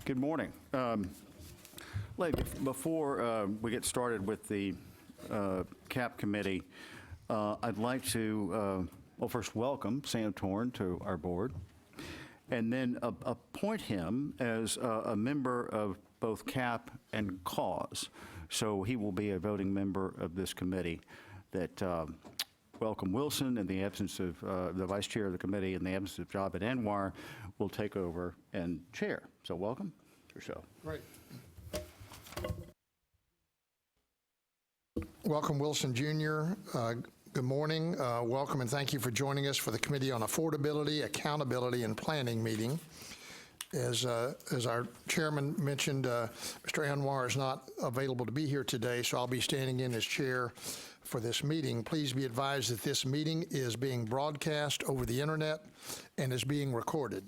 Good morning. Before we get started with the CAAP committee, I'd like to, well, first welcome Sam Torn to our board, and then appoint him as a member of both CAAP and CAUSE. So he will be a voting member of this committee. That Welcome Wilson, in the absence of the vice chair of the committee, in the absence of Javed Anwar, will take over and chair. So welcome. Yourself. Great. Welcome, Wilson Jr. Good morning. Welcome and thank you for joining us for the Committee on Affordability, Accountability, and Planning meeting. As our chairman mentioned, Mr. Anwar is not available to be here today, so I'll be standing in as chair for this meeting. Please be advised that this meeting is being broadcast over the internet and is being recorded.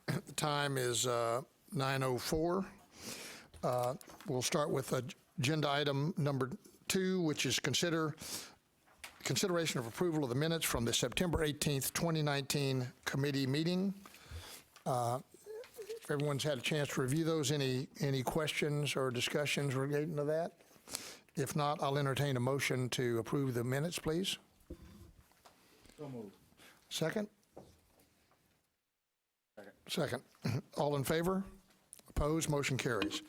The time is 9:04. We'll start with agenda item number 2, which is consideration of approval of the minutes from the September 18th, 2019 committee meeting. If everyone's had a chance to review those, any questions or discussions relating to that? If not, I'll entertain a motion to approve the minutes, please. So moved. Second? Second. All in favor? Opposed? Motion carries.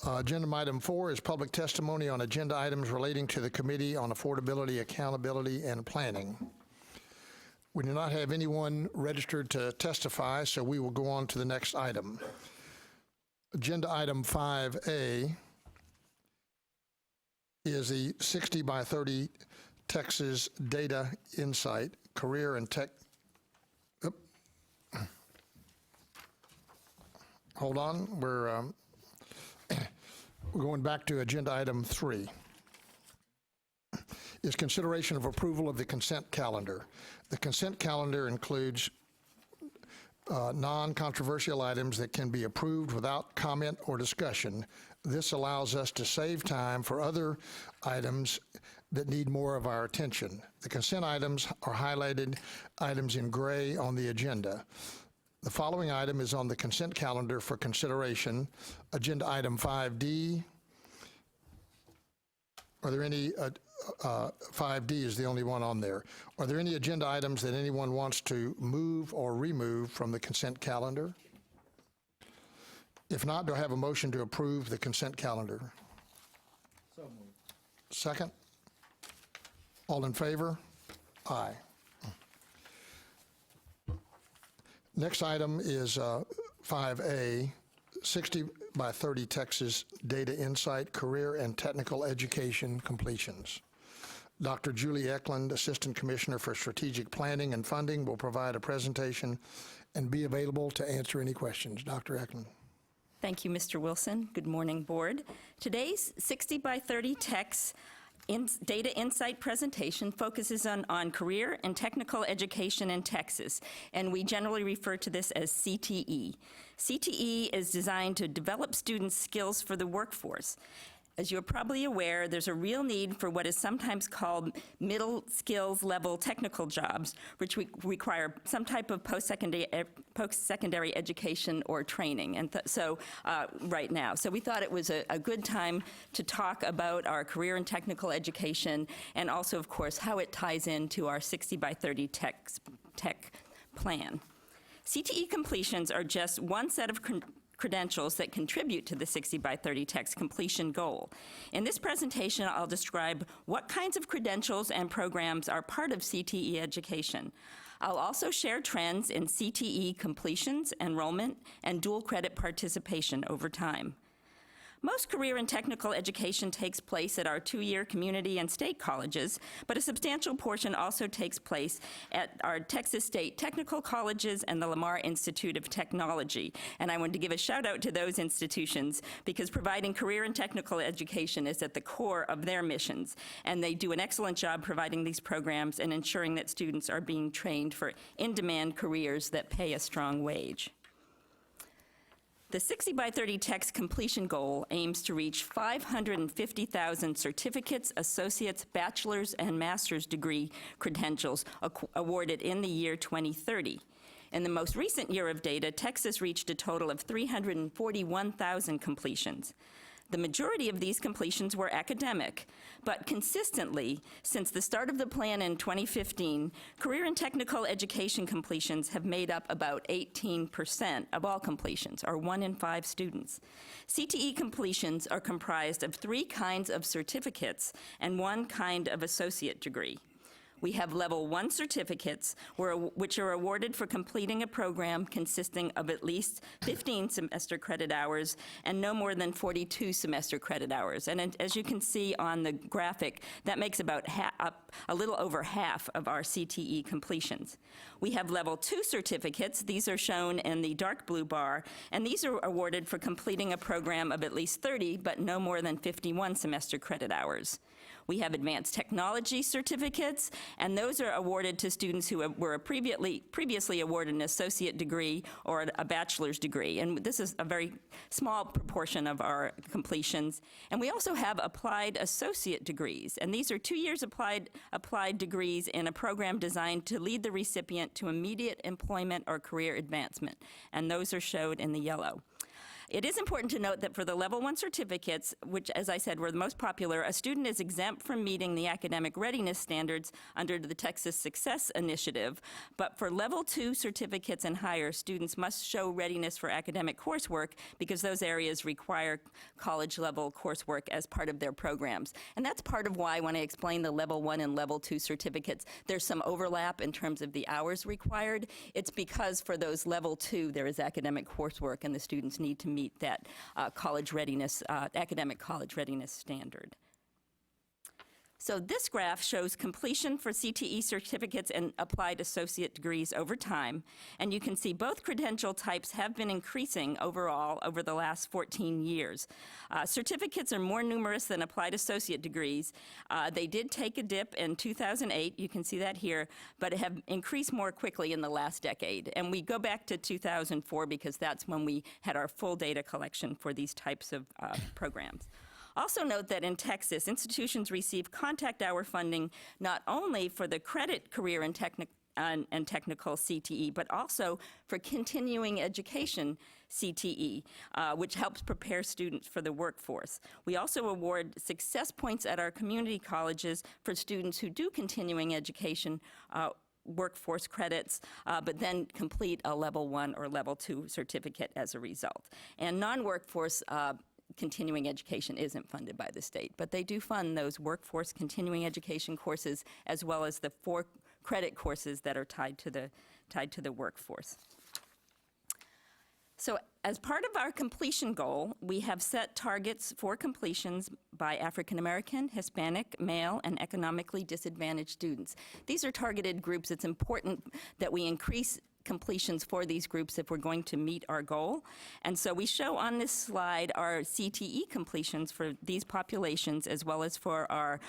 Agenda item 4 is public testimony on agenda items relating to the Committee on Affordability, Accountability, and Planning. We do not have anyone registered to testify, so we will go on to the next item. Agenda item 5A is the 60 by 30 Texas Data Insight Career and Tech. Hold on, we're going back to agenda item 3. Is consideration of approval of the consent calendar. The consent calendar includes non-controversial items that can be approved without comment or discussion. This allows us to save time for other items that need more of our attention. The consent items are highlighted items in gray on the agenda. The following item is on the consent calendar for consideration. Agenda item 5D. Are there any, 5D is the only one on there. Are there any agenda items that anyone wants to move or remove from the consent calendar? If not, do I have a motion to approve the consent calendar? So moved. Second? All in favor? Aye. Next item is 5A, 60 by 30 Texas Data Insight Career and Technical Education Completions. Dr. Julie Eklund, Assistant Commissioner for Strategic Planning and Funding, will provide a presentation and be available to answer any questions. Dr. Eklund. Thank you, Mr. Wilson. Good morning, Board. Today's 60 by 30 Techs Data Insight presentation focuses on career and technical education in Texas, and we generally refer to this as CTE. CTE is designed to develop students' skills for the workforce. As you're probably aware, there's a real need for what is sometimes called middle skills level technical jobs, which require some type of post-secondary education or training. And right now. So we thought it was a good time to talk about our career and technical education, and also, of course, how it ties into our 60 by 30 tech plan. CTE completions are just one set of credentials that contribute to the 60 by 30 Tech's completion goal. In this presentation, I'll describe what kinds of credentials and programs are part of CTE education. I'll also share trends in CTE completions, enrollment, and dual credit participation over time. Most career and technical education takes place at our 2-year community and state colleges, but a substantial portion also takes place at our Texas State Technical Colleges and the Lamar Institute of Technology. And I want to give a shout out to those institutions because providing career and technical education is at the core of their missions. And they do an excellent job providing these programs and ensuring that students are being trained for in-demand careers that pay a strong wage. The 60 by 30 Tech's completion goal aims to reach 550,000 certificates, associates, bachelor's, and master's degree credentials awarded in the year 2030. In the most recent year of data, Texas reached a total of 341,000 completions. The majority of these completions were academic, but consistently, since the start of the plan in 2015, career and technical education completions have made up about 18% of all completions, or 1 in 5 students. CTE completions are comprised of 3 kinds of certificates and 1 kind of associate degree. We have level 1 certificates, which are awarded for completing a program consisting of at least 15 semester credit hours and no more than 42 semester credit hours. And as you can see on the graphic, that makes about a little over half of our CTE completions. We have level 2 certificates. These are shown in the dark blue bar, and these are awarded for completing a program of at least 30, but no more than 51 semester credit hours. We have advanced technology certificates, and those are awarded to students who were previously awarded an associate degree or a bachelor's degree. And this is a very small proportion of our completions. And we also have applied associate degrees. And these are 2 years applied degrees in a program designed to lead the recipient to immediate employment or career advancement. And those are showed in the yellow. It is important to note that for the level 1 certificates, which, as I said, were the most popular, a student is exempt from meeting the academic readiness standards under the Texas Success Initiative. But for level 2 certificates and higher, students must show readiness for academic coursework because those areas require college-level coursework as part of their programs. And that's part of why, when I explain the level 1 and level 2 certificates, there's some overlap in terms of the hours required. It's because for those level 2, there is academic coursework, and the students need to meet that college readiness, academic college readiness standard. So this graph shows completion for CTE certificates and applied associate degrees over time. And you can see both credential types have been increasing overall over the last 14 years. Certificates are more numerous than applied associate degrees. They did take a dip in 2008, you can see that here, but have increased more quickly in the last decade. And we go back to 2004 because that's when we had our full data collection for these types of programs. Also note that in Texas, institutions receive contact hour funding not only for the credit career and technical CTE, but also for continuing education CTE, which helps prepare students for the workforce. We also award success points at our community colleges for students who do continuing education workforce credits, but then complete a level 1 or level 2 certificate as a result. And non-workforce continuing education isn't funded by the state, but they do fund those workforce continuing education courses as well as the 4 credit courses that are tied to the workforce. So as part of our completion goal, we have set targets for completions by African American, Hispanic, male, and economically disadvantaged students. These are targeted groups. It's important that we increase completions for these groups if we're going to meet our goal. And so we show on this slide our CTE completions for these populations as well as for our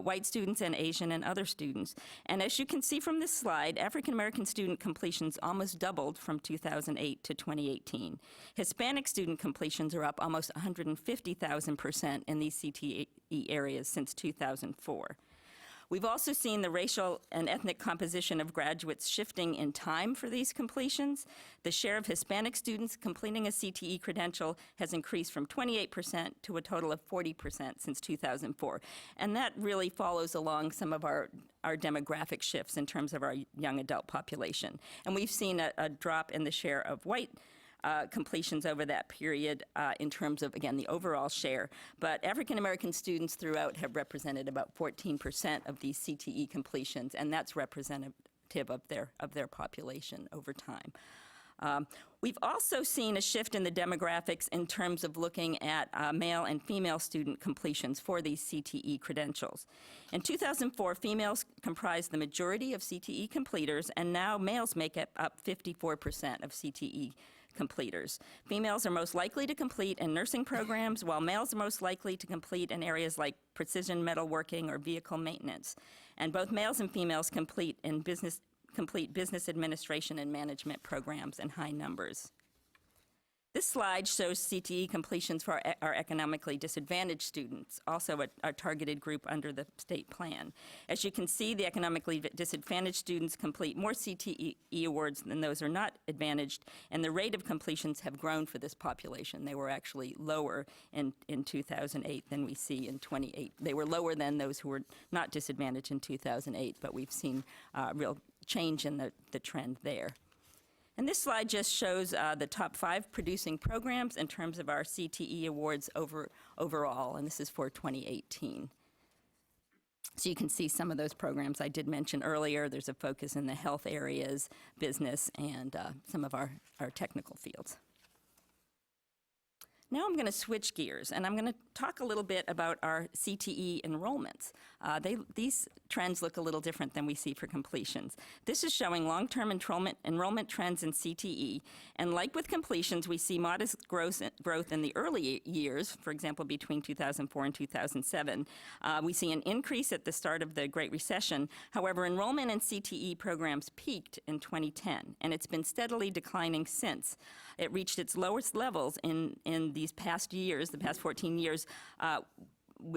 white students and Asian and other students. And as you can see from this slide, African American student completions almost doubled from 2008 to 2018. Hispanic student completions are up almost 150,000% in these CTE areas since 2004. We've also seen the racial and ethnic composition of graduates shifting in time for these completions. The share of Hispanic students completing a CTE credential has increased from 28% to a total of 40% since 2004. And that really follows along some of our demographic shifts in terms of our young adult population. And we've seen a drop in the share of white completions over that period in terms of, again, the overall share. But African American students throughout have represented about 14% of these CTE completions, and that's representative of their population over time. We've also seen a shift in the demographics in terms of looking at male and female student completions for these CTE credentials. In 2004, females comprised the majority of CTE completers, and now males make up 54% of CTE completers. Females are most likely to complete in nursing programs, while males are most likely to complete in areas like precision metalworking or vehicle maintenance. And both males and females complete business administration and management programs in high numbers. This slide shows CTE completions for our economically disadvantaged students, also a targeted group under the state plan. As you can see, the economically disadvantaged students complete more CTE awards than those who are not advantaged, and the rate of completions have grown for this population. They were actually lower in 2008 than we see in 28. They were lower than those who were not disadvantaged in 2008, but we've seen real change in the trend there. And this slide just shows the top 5 producing programs in terms of our CTE awards overall, and this is for 2018. So you can see some of those programs I did mention earlier. There's a focus in the health areas, business, and some of our technical fields. Now I'm going to switch gears, and I'm going to talk a little bit about our CTE enrollments. These trends look a little different than we see for completions. This is showing long-term enrollment trends in CTE, and like with completions, we see modest growth in the early years, for example, between 2004 and 2007. We see an increase at the start of the Great Recession. However, enrollment in CTE programs peaked in 2010, and it's been steadily declining since. It reached its lowest levels in these past years, the past 14 years,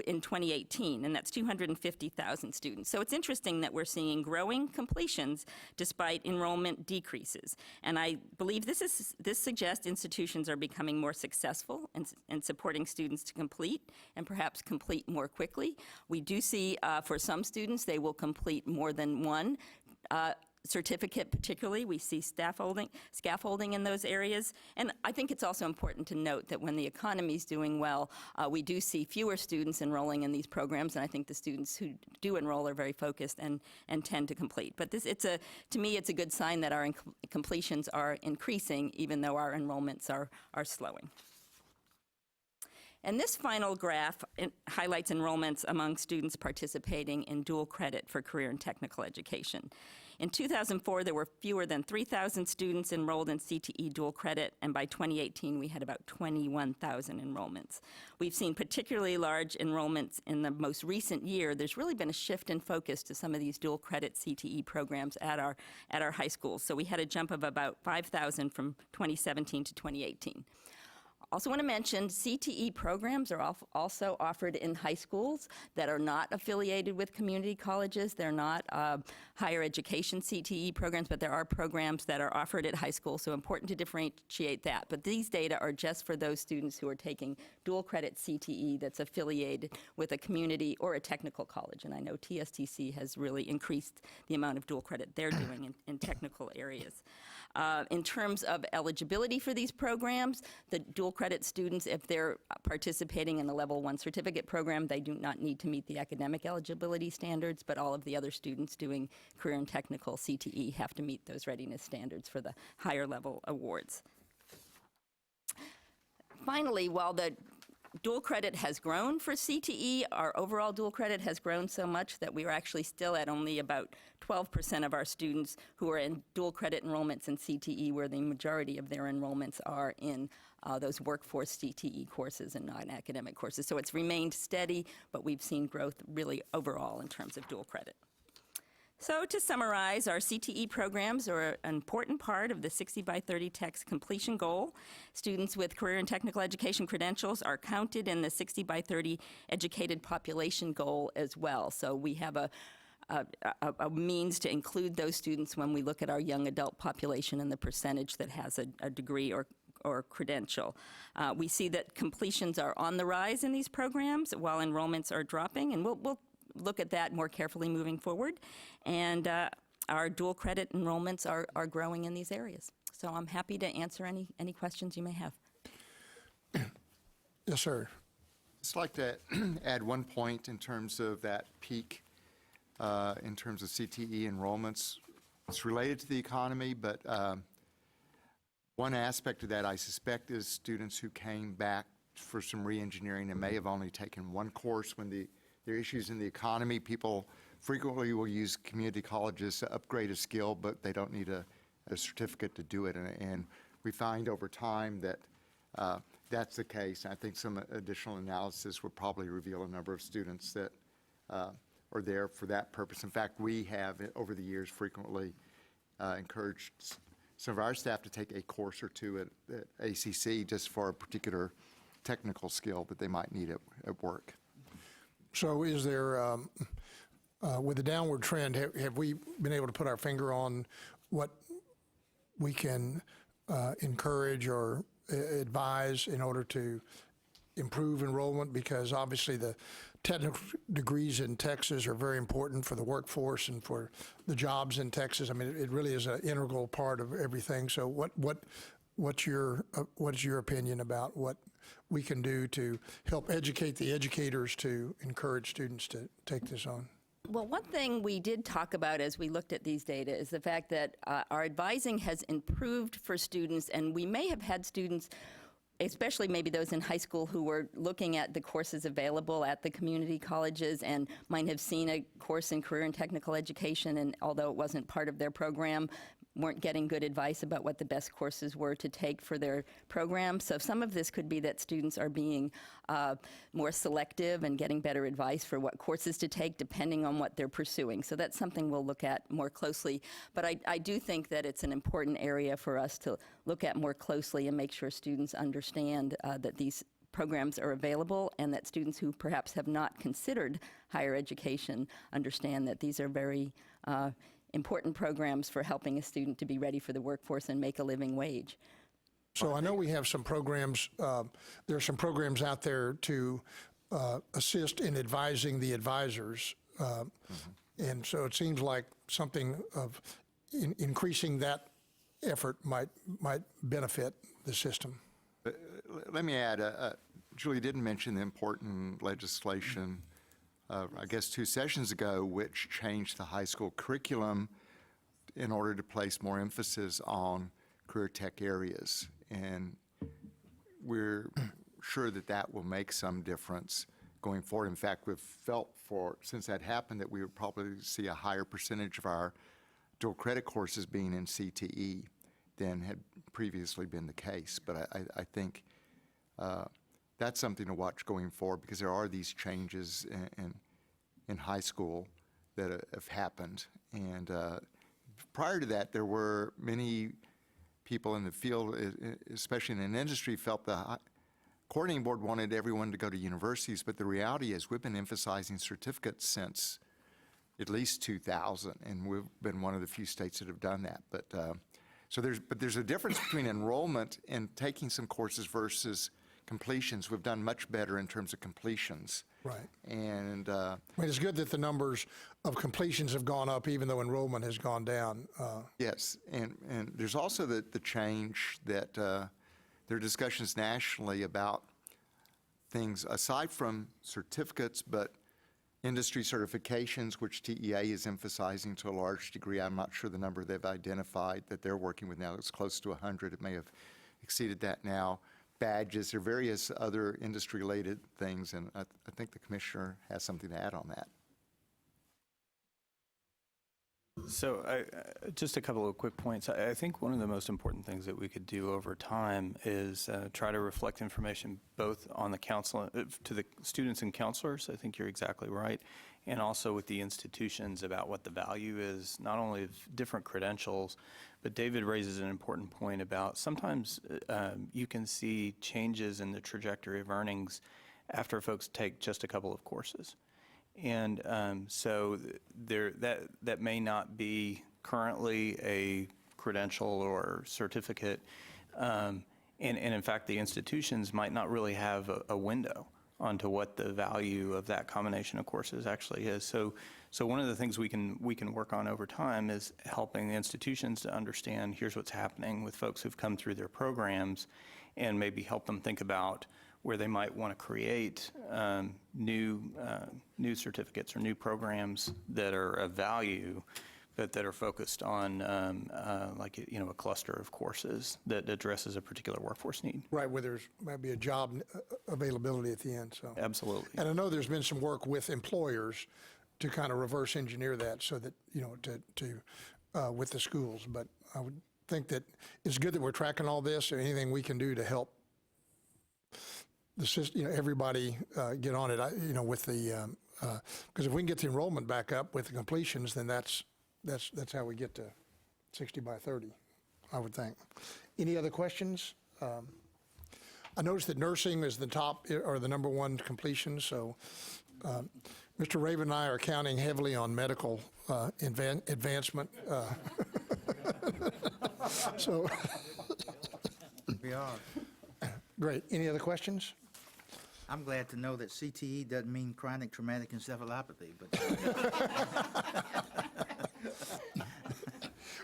in 2018, and that's 250,000 students. So it's interesting that we're seeing growing completions despite enrollment decreases. And I believe this suggests institutions are becoming more successful in supporting students to complete and perhaps complete more quickly. We do see for some students they will complete more than one certificate. Particularly, we see scaffolding in those areas. And I think it's also important to note that when the economy is doing well, we do see fewer students enrolling in these programs, and I think the students who do enroll are very focused and tend to complete. But to me, it's a good sign that our completions are increasing, even though our enrollments are slowing. And this final graph highlights enrollments among students participating in dual credit for career and technical education. In 2004, there were fewer than 3,000 students enrolled in CTE dual credit, and by 2018, we had about 21,000 enrollments. We've seen particularly large enrollments in the most recent year. There's really been a shift in focus to some of these dual credit CTE programs at our high schools. So we had a jump of about 5,000 from 2017 to 2018. Also want to mention CTE programs are also offered in high schools that are not affiliated with community colleges. They're not higher education CTE programs, but there are programs that are offered at high school, so important to differentiate that. But these data are just for those students who are taking dual credit CTE that's affiliated with a community or a technical college. And I know TSTC has really increased the amount of dual credit they're doing in technical areas. In terms of eligibility for these programs, the dual credit students, if they're participating in the Level 1 certificate program, they do not need to meet the academic eligibility standards, but all of the other students doing career and technical CTE have to meet those readiness standards for the higher level awards. Finally, while the dual credit has grown for CTE, our overall dual credit has grown so much that we are actually still at only about 12% of our students who are in dual credit enrollments in CTE, where the majority of their enrollments are in those workforce CTE courses and non-academic courses. So it's remained steady, but we've seen growth really overall in terms of dual credit. So to summarize, our CTE programs are an important part of the 60 by 30 text completion goal. Students with career and technical education credentials are counted in the 60 by 30 educated population goal as well. So we have a means to include those students when we look at our young adult population and the percentage that has a degree or credential. We see that completions are on the rise in these programs while enrollments are dropping, and we'll look at that more carefully moving forward. And our dual credit enrollments are growing in these areas. So I'm happy to answer any questions you may have. Yes, sir. I'd just like to add one point in terms of that peak in terms of CTE enrollments. It's related to the economy, but one aspect of that I suspect is students who came back for some re-engineering and may have only taken one course when there are issues in the economy. People frequently will use community colleges to upgrade a skill, but they don't need a certificate to do it. And we find over time that that's the case. I think some additional analysis would probably reveal a number of students that are there for that purpose. In fact, we have, over the years, frequently encouraged some of our staff to take a course or two at ACC just for a particular technical skill that they might need at work. So is there, with the downward trend, have we been able to put our finger on what we can encourage or advise in order to improve enrollment? Because obviously the technical degrees in Texas are very important for the workforce and for the jobs in Texas. I mean, it really is an integral part of everything. So what's your opinion about what we can do to help educate the educators to encourage students to take this on? Well, one thing we did talk about as we looked at these data is the fact that our advising has improved for students, and we may have had students, especially maybe those in high school, who were looking at the courses available at the community colleges and might have seen a course in career and technical education, and although it wasn't part of their program, weren't getting good advice about what the best courses were to take for their program. So some of this could be that students are being more selective and getting better advice for what courses to take depending on what they're pursuing. So that's something we'll look at more closely. But I do think that it's an important area for us to look at more closely and make sure students understand that these programs are available, and that students who perhaps have not considered higher education understand that these are very important programs for helping a student to be ready for the workforce and make a living wage. So I know we have some programs, there are some programs out there to assist in advising the advisors. And so it seems like something of increasing that effort might benefit the system. Let me add, Julie didn't mention the important legislation, I guess 2 sessions ago, which changed the high school curriculum in order to place more emphasis on career tech areas. And we're sure that that will make some difference going forward. In fact, we've felt since that happened, that we would probably see a higher percentage of our dual credit courses being in CTE than had previously been the case. But I think that's something to watch going forward, because there are these changes in high school that have happened. And prior to that, there were many people in the field, especially in an industry, felt the coordinating board wanted everyone to go to universities, but the reality is we've been emphasizing certificates since at least 2000, and we've been one of the few states that have done that. But there's a difference between enrollment and taking some courses versus completions. We've done much better in terms of completions. Right. And I mean, it's good that the numbers of completions have gone up, even though enrollment has gone down. yes, and there's also the change that there are discussions nationally about things aside from certificates, but industry certifications, which TEA is emphasizing to a large degree. I'm not sure the number they've identified that they're working with now. It's close to 100. It may have exceeded that now. Badges, there are various other industry-related things, and I think the commissioner has something to add on that. So just a couple of quick points. I think one of the most important things that we could do over time is try to reflect information both on the council, to the students and counselors. I think you're exactly right. And also with the institutions about what the value is, not only of different credentials, but David raises an important point about sometimes you can see changes in the trajectory of earnings after folks take just a couple of courses. And so that may not be currently a credential or certificate. And in fact, the institutions might not really have a window onto what the value of that combination of courses actually is. So one of the things we can work on over time is helping the institutions to understand here's what's happening with folks who've come through their programs, and maybe help them think about where they might want to create new certificates or new programs that are of value, but that are focused on a cluster of courses that addresses a particular workforce need. Right, where there's might be a job availability at the end. So Absolutely. And I know there's been some work with employers to kind of reverse engineer that, so that with the schools. But I would think that it's good that we're tracking all this, or anything we can do to help the system, everybody get on it. With the because if we can get the enrollment back up with the completions, then that's how we get to 60 by 30. I would think. Any other questions? I noticed that nursing is the top, or the number one completion, so Mr. Raven and I are counting heavily on medical advancement. So, We are. great. Any other questions? I'm glad to know that CTE doesn't mean chronic traumatic encephalopathy, but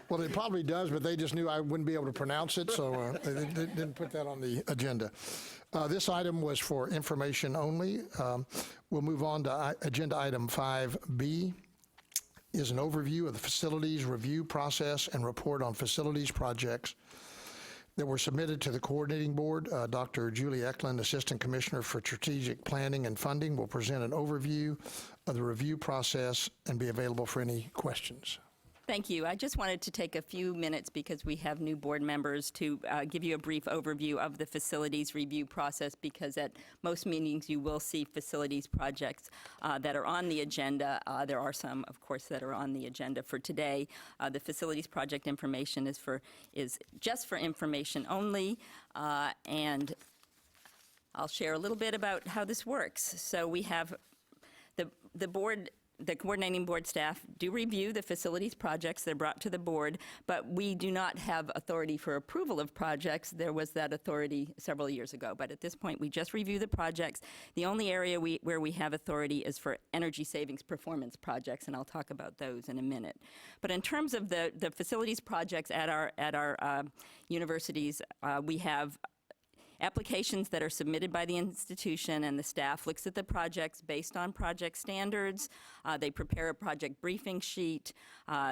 Well, it probably does, but they just knew I wouldn't be able to pronounce it, so they didn't put that on the agenda. This item was for information only. We'll move on to agenda item 5B, is an overview of the facilities review process and report on facilities projects that were submitted to the coordinating board. Dr. Julie Eklund, Assistant Commissioner for Strategic Planning and Funding, will present an overview of the review process and be available for any questions. Thank you. I just wanted to take a few minutes because we have new board members to give you a brief overview of the facilities review process, because at most meetings you will see facilities projects that are on the agenda. There are some, of course, that are on the agenda for today. The facilities project information is just for information only, and I'll share a little bit about how this works. So we have the board. The coordinating board staff do review the facilities projects that are brought to the board, but we do not have authority for approval of projects. There was that authority several years ago, but at this point, we just review the projects. The only area where we have authority is for energy savings performance projects, and I'll talk about those in a minute. But in terms of the facilities projects at our universities, we have applications that are submitted by the institution, and the staff looks at the projects based on project standards. They prepare a project briefing sheet.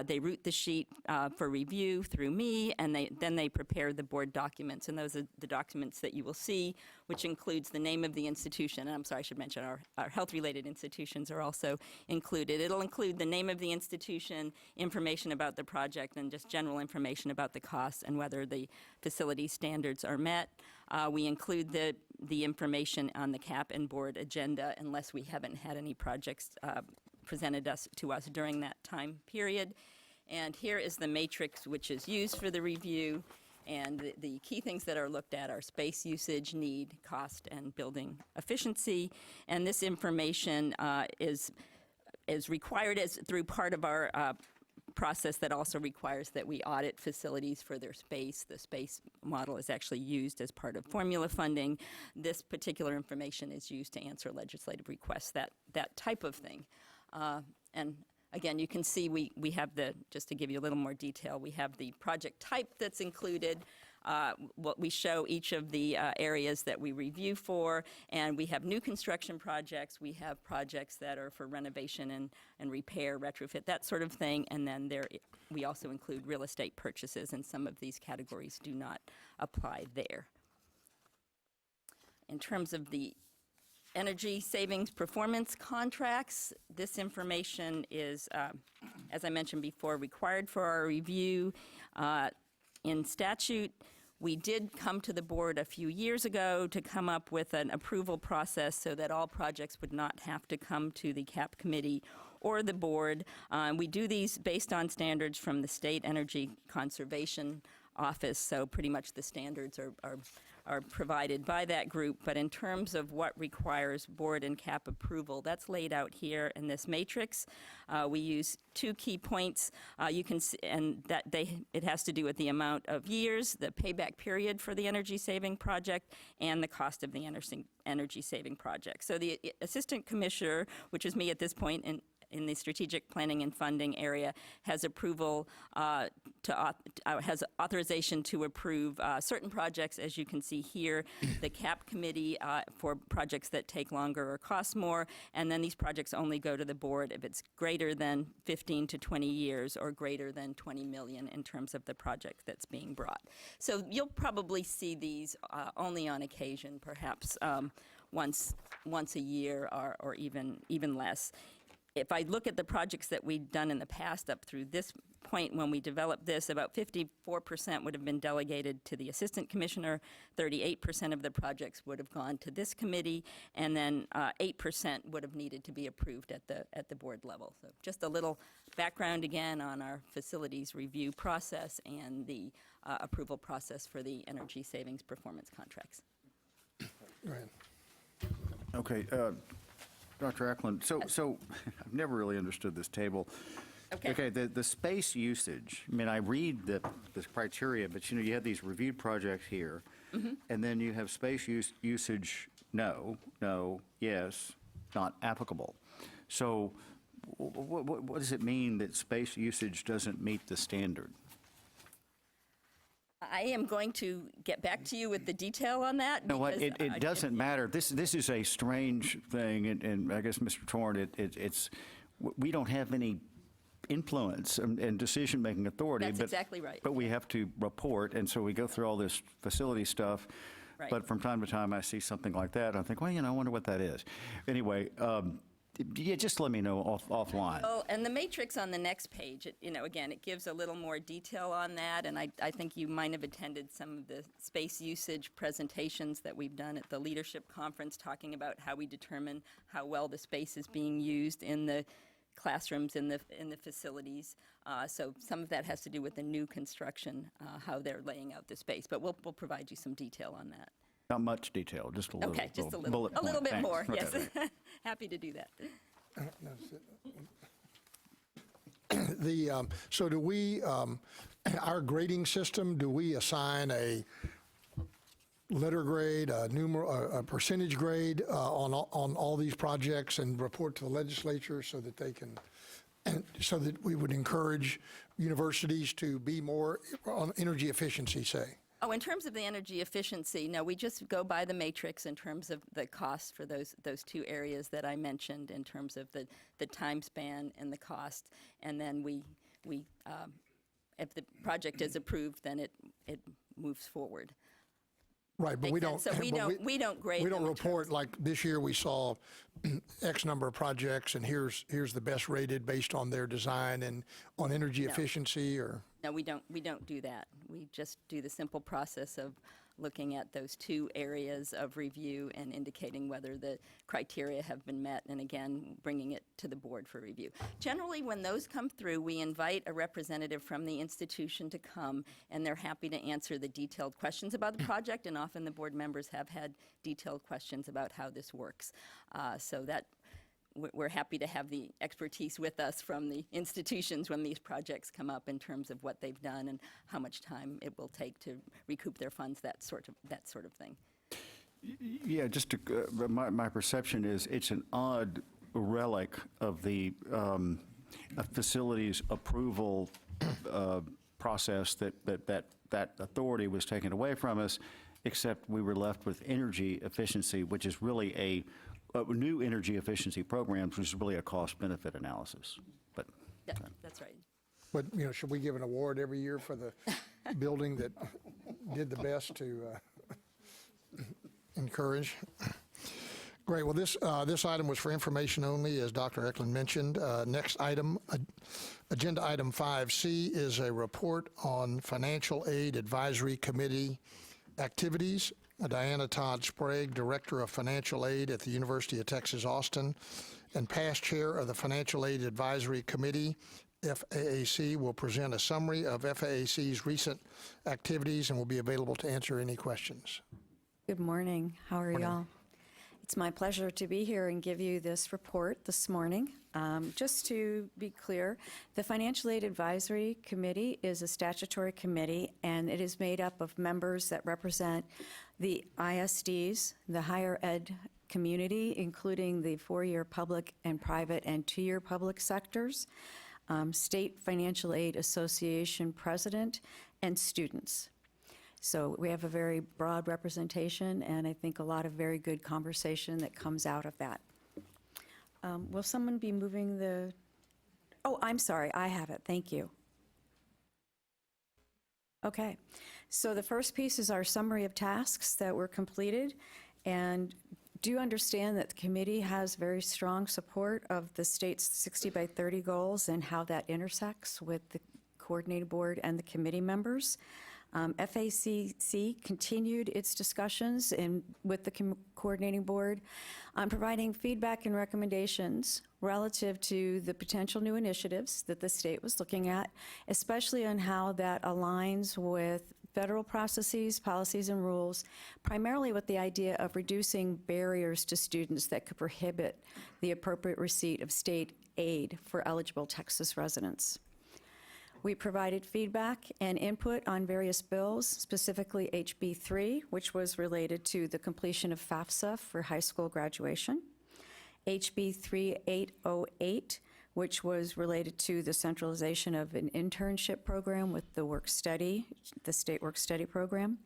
They route the sheet for review through me, and then they prepare the board documents. And those are the documents that you will see, which includes the name of the institution. And I'm sorry, I should mention our health-related institutions are also included. It'll include the name of the institution, information about the project, and just general information about the costs and whether the facility standards are met. We include the information on the CAAP and board agenda unless we haven't had any projects presented to us during that time period. And here is the matrix which is used for the review. And the key things that are looked at are space usage, need, cost, and building efficiency. And this information is required through part of our process that also requires that we audit facilities for their space. The space model is actually used as part of formula funding. This particular information is used to answer legislative requests, that type of thing. And again, you can see we have just to give you a little more detail, we have the project type that's included. What we show each of the areas that we review for, and we have new construction projects, we have projects that are for renovation and repair, retrofit, that sort of thing, and then we also include real estate purchases, and some of these categories do not apply there. In terms of the energy savings performance contracts, this information is, as I mentioned before, required for our review. In statute, we did come to the board a few years ago to come up with an approval process so that all projects would not have to come to the CAAP committee or the board. We do these based on standards from the State Energy Conservation Office, so pretty much the standards are provided by that group. But in terms of what requires board and CAAP approval, that's laid out here in this matrix. We use two key points. You can see, and it has to do with the amount of years, the payback period for the energy saving project, and the cost of the energy saving project. So the assistant commissioner, which is me at this point in the strategic planning and funding area, has approval has authorization to approve certain projects, as you can see here. The CAAP committee for projects that take longer or cost more, and then these projects only go to the board if it's greater than 15 to 20 years or greater than 20 million in terms of the project that's being brought. So you'll probably see these only on occasion, perhaps once a year or even less. if I look at the projects that we've done in the past up through this point when we developed this, about 54% would have been delegated to the assistant commissioner, 38% of the projects would have gone to this committee, and then 8% would have needed to be approved at the board level. So just a little background again on our facilities review process and the approval process for the energy savings performance contracts. Go ahead. Okay, Dr. Eklund, so I've never really understood this table. Okay. The space usage, I mean, I read the criteria, but you have these reviewed projects here, and then you have space usage, no, yes, not applicable. So what does it mean that space usage doesn't meet the standard? I am going to get back to you with the detail on that. No, what, because it doesn't matter. This is a strange thing, and I guess, Mr. Torn, it's we don't have any influence and decision-making authority. That's but, exactly right. But we have to report, and so we go through all this facility stuff. Right. But from time to time, I see something like that, and I think, well, I wonder what that is. Anyway, yeah, just let me know offline. Oh, and the matrix on the next page, again, it gives a little more detail on that, and I think you might have attended some of the space usage presentations that we've done at the leadership conference, talking about how we determine how well the space is being used in the classrooms, in the facilities. So some of that has to do with the new construction, how they're laying out the space, but we'll provide you some detail on that. Not much detail, just a little. Okay, just a little, bullet a little point. bit Thanks. more, Okay. yes. Happy to do that. So do we, our grading system, do we assign a letter grade, a percentage grade on all these projects and report to the legislature so that they can, so that we would encourage universities to be more on energy efficiency, say? Oh, in terms of the energy efficiency, no, we just go by the matrix in terms of the cost for those two areas that I mentioned, in terms of the time span and the cost, and then we if the project is approved, then it moves forward. Right, but we Makes don't. sense. So we don't grade We don't them in report terms- like this year we saw X number of projects and here's the best rated based on their design and on energy efficiency or. No, we don't do that. We just do the simple process of looking at those two areas of review and indicating whether the criteria have been met, and again, bringing it to the board for review. Generally, when those come through, we invite a representative from the institution to come, and they're happy to answer the detailed questions about the project, and often the board members have had detailed questions about how this works. So that we're happy to have the expertise with us from the institutions when these projects come up in terms of what they've done and how much time it will take to recoup their funds, that sort of thing. Yeah, just to, my perception is it's an odd relic of the facilities approval process that authority was taken away from us, except we were left with energy efficiency, which is really a new energy efficiency programs, which is really a cost-benefit analysis. But Yeah, that's right. But, should we give an award every year for the building that did the best to encourage? Great. Well, this item was for information only, as Dr. Eklund mentioned. Next item, agenda item 5C, is a report on Financial Aid Advisory Committee activities. Diana Todd Sprague, Director of Financial Aid at the University of Texas, Austin, and past Chair of the Financial Aid Advisory Committee, FAAC, will present a summary of FAAC's recent activities and will be available to answer any questions. Good morning. How are y'all? It's my pleasure to be here and give you this report this morning. Just to be clear, the Financial Aid Advisory Committee is a statutory committee, and it is made up of members that represent the ISDs, the higher ed community, including the four-year public and private and two-year public sectors, State Financial Aid Association president, and students. So we have a very broad representation, and I think a lot of very good conversation that comes out of that. Will someone be moving the, oh, I'm sorry, I have it, thank you. Okay, so the first piece is our summary of tasks that were completed, and do understand that the committee has very strong support of the state's 60 by 30 goals and how that intersects with the coordinating board and the committee members. FACC continued its discussions with the coordinating board on providing feedback and recommendations relative to the potential new initiatives that the state was looking at, especially on how that aligns with federal processes, policies, and rules, primarily with the idea of reducing barriers to students that could prohibit the appropriate receipt of state aid for eligible Texas residents. We provided feedback and input on various bills, specifically HB 3, which was related to the completion of FAFSA for high school graduation, HB 3808, which was related to the centralization of an internship program with the state work-study program,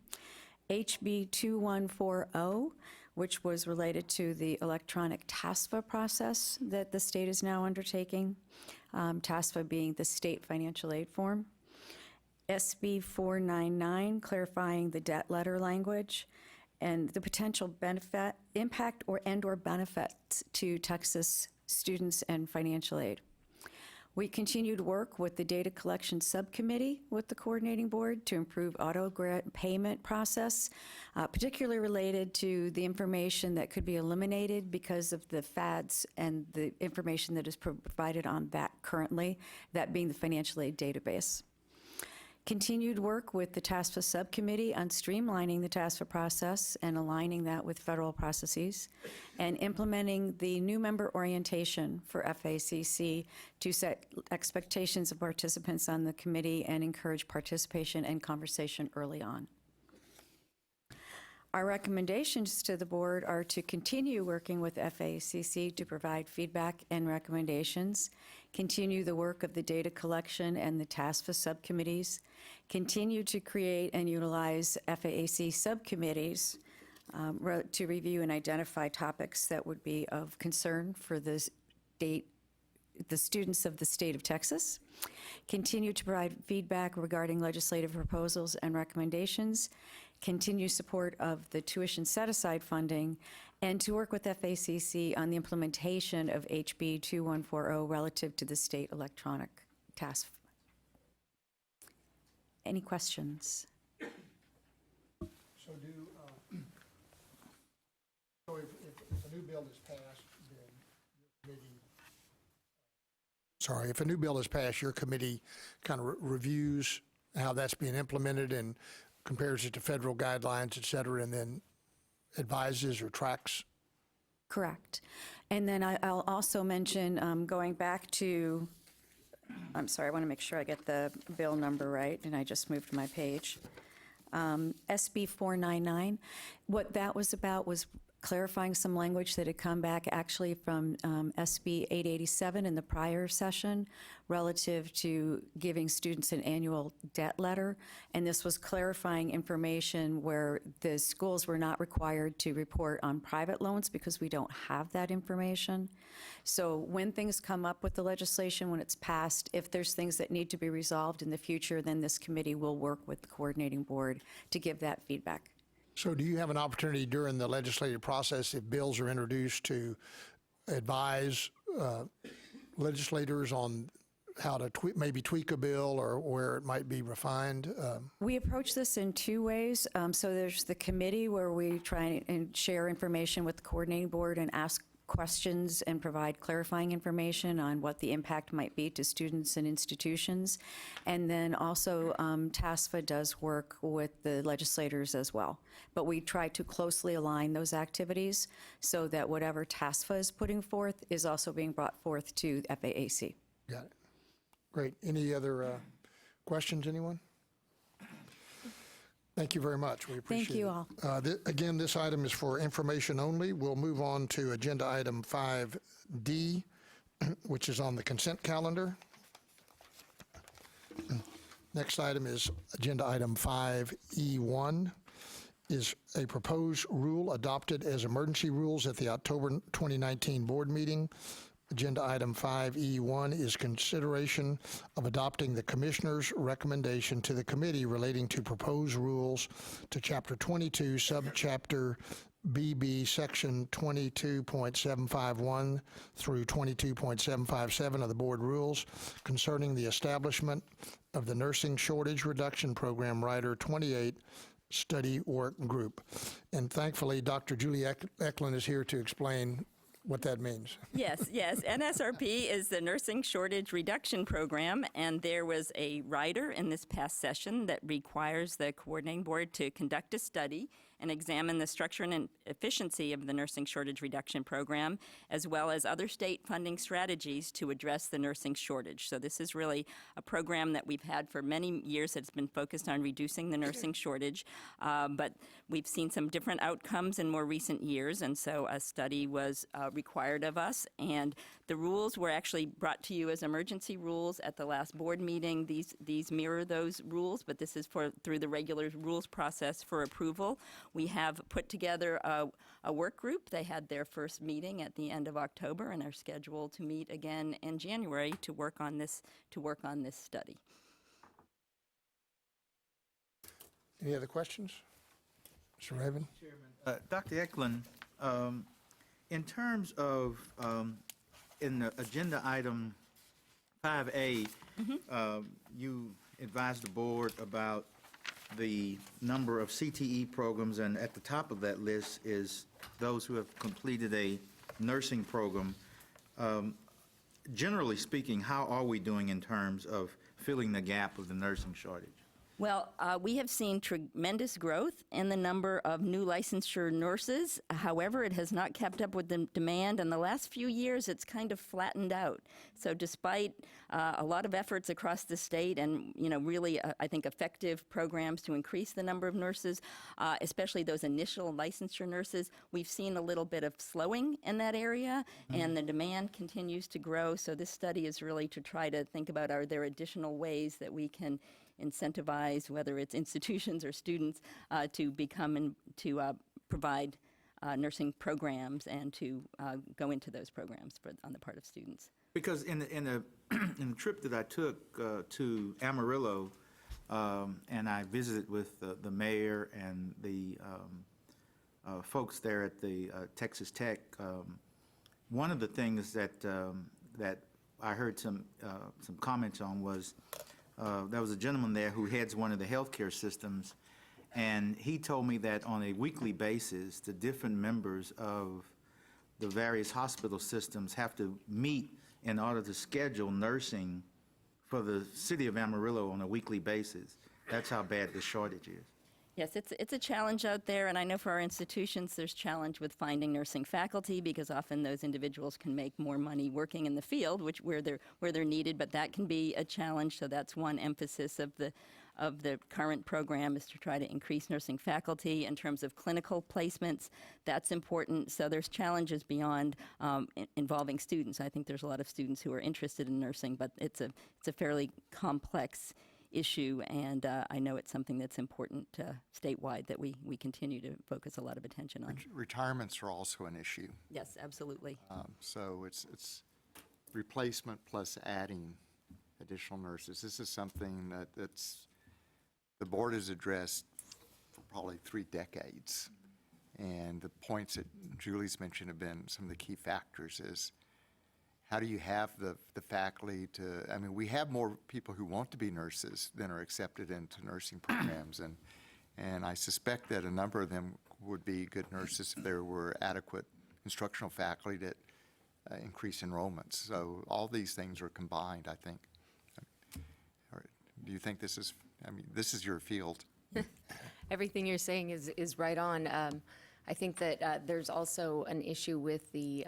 HB 2140, which was related to the electronic TASFA process that the state is now undertaking, TASFA being the state financial aid form, SB 499, clarifying the debt letter language, and the potential impact or benefits to Texas students and financial aid. We continued work with the data collection subcommittee with the coordinating board to improve auto payment process, particularly related to the information that could be eliminated because of the FADs and the information that is provided on that currently, that being the financial aid database. Continued work with the TASFA subcommittee on streamlining the TASFA process and aligning that with federal processes, and implementing the new member orientation for FACC to set expectations of participants on the committee and encourage participation and conversation early on. Our recommendations to the board are to continue working with FACC to provide feedback and recommendations, continue the work of the data collection and the TASFA subcommittees, continue to create and utilize FAAC subcommittees to review and identify topics that would be of concern for the students of the state of Texas, continue to provide feedback regarding legislative proposals and recommendations, continue support of the tuition set-aside funding, and to work with FACC on the implementation of HB 2140 relative to the state electronic task. Any questions? So if a new bill is passed, then your committee, if a new bill is passed, your committee kind of reviews how that's being implemented and compares it to federal guidelines, et cetera, and then advises or tracks? Correct. And then I'll also mention, going back to, I'm sorry, I want to make sure I get the bill number right, and I just moved my page. SB 499, what that was about was clarifying some language that had come back actually from SB 887 in the prior session relative to giving students an annual debt letter. And this was clarifying information where the schools were not required to report on private loans because we don't have that information. So when things come up with the legislation, when it's passed, if there's things that need to be resolved in the future, then this committee will work with the coordinating board to give that feedback. So do you have an opportunity during the legislative process, if bills are introduced, to advise legislators on how to maybe tweak a bill or where it might be refined? We approach this in two ways. So there's the committee where we try and share information with the coordinating board and ask questions and provide clarifying information on what the impact might be to students and institutions. And then also TASFA does work with the legislators as well. But we try to closely align those activities so that whatever TASFA is putting forth is also being brought forth to FAAC. Got it. Great. Any other questions, anyone? Thank you very much. We appreciate it. Thank you all. Again, this item is for information only. We'll move on to agenda item 5D, which is on the consent calendar. Next item is agenda item 5E1, is a proposed rule adopted as emergency rules at the October 2019 board meeting. Agenda item 5E1 is consideration of adopting the commissioner's recommendation to the committee relating to proposed rules to Chapter 22, Subchapter BB Section 22.751 through 22.757 of the Board Rules concerning the establishment of the Nursing Shortage Reduction Program Rider 28 Study Work Group. And thankfully, Dr. Julie Eklund is here to explain what that means. Yes, yes. NSRP is the Nursing Shortage Reduction Program, and there was a rider in this past session that requires the coordinating board to conduct a study and examine the structure and efficiency of the Nursing Shortage Reduction Program, as well as other state funding strategies to address the nursing shortage. So this is really a program that we've had for many years that's been focused on reducing the nursing shortage, but we've seen some different outcomes in more recent years, and so a study was required of us, and the rules were actually brought to you as emergency rules at the last board meeting. These mirror those rules, but this is through the regular rules process for approval. We have put together a work group. They had their first meeting at the end of October and are scheduled to meet again in January to work on this study. Any other questions? Mr. Raven? Dr. Eklund, in terms of, in the agenda item 5A, you advised the board about the number of CTE programs, and at the top of that list is those who have completed a nursing program. Generally speaking, how are we doing in terms of filling the gap of the nursing shortage? Well, we have seen tremendous growth in the number of new licensure nurses. However, it has not kept up with the demand. In the last few years, it's kind of flattened out. So despite a lot of efforts across the state and, really, I think, effective programs to increase the number of nurses, especially those initial licensure nurses, we've seen a little bit of slowing in that area, and the demand continues to grow. So this study is really to try to think about, are there additional ways that we can incentivize, whether it's institutions or students, to provide nursing programs and to go into those programs on the part of students. Because in the trip that I took to Amarillo, and I visited with the mayor and the folks there at the Texas Tech, one of the things that I heard some comments on was there was a gentleman there who heads one of the healthcare systems, and he told me that on a weekly basis, the different members of the various hospital systems have to meet in order to schedule nursing for the city of Amarillo on a weekly basis. That's how bad the shortage is. Yes, it's a challenge out there, and I know for our institutions there's challenge with finding nursing faculty because often those individuals can make more money working in the field, where they're needed, but that can be a challenge. So that's one emphasis of the current program, is to try to increase nursing faculty. In terms of clinical placements, that's important. So there's challenges beyond involving students. I think there's a lot of students who are interested in nursing, but it's a fairly complex issue, and I know it's something that's important statewide that we continue to focus a lot of attention on. Retirements are also an issue. Yes, absolutely. So it's replacement plus adding additional nurses. This is something that's the board has addressed for probably 3 decades. And the points that Julie's mentioned have been some of the key factors is how do you have the faculty to, we have more people who want to be nurses than are accepted into nursing programs. And I suspect that a number of them would be good nurses if there were adequate instructional faculty that increase enrollments. So all these things are combined, I think. Do you think this is, this is your field? Everything you're saying is right on. I think that there's also an issue with the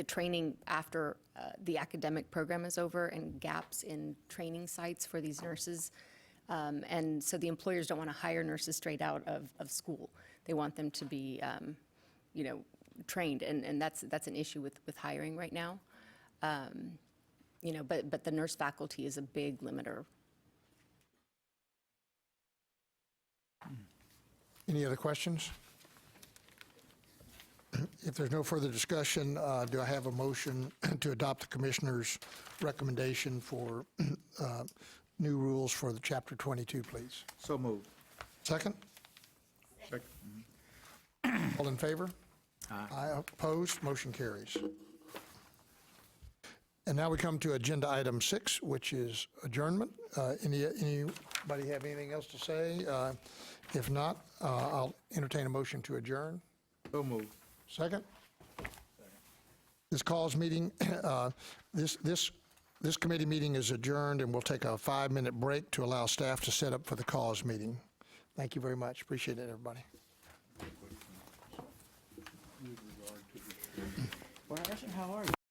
training after the academic program is over and gaps in training sites for these nurses. And so the employers don't want to hire nurses straight out of school. They want them to be, trained, and that's an issue with hiring right now. But the nurse faculty is a big limiter. Any other questions? If there's no further discussion, do I have a motion to adopt the commissioner's recommendation for new rules for the Chapter 22, please? So moved. Second? Second. All in favor? Aye. Opposed? Motion carries. And now we come to agenda item 6, which is adjournment. Anybody have anything else to say? If not, I'll entertain a motion to adjourn. So moved. Second? This calls meeting, this committee meeting is adjourned, and we'll take a 5-minute break to allow staff to set up for the cause meeting. Thank you very much. Appreciate it, everybody. How are you?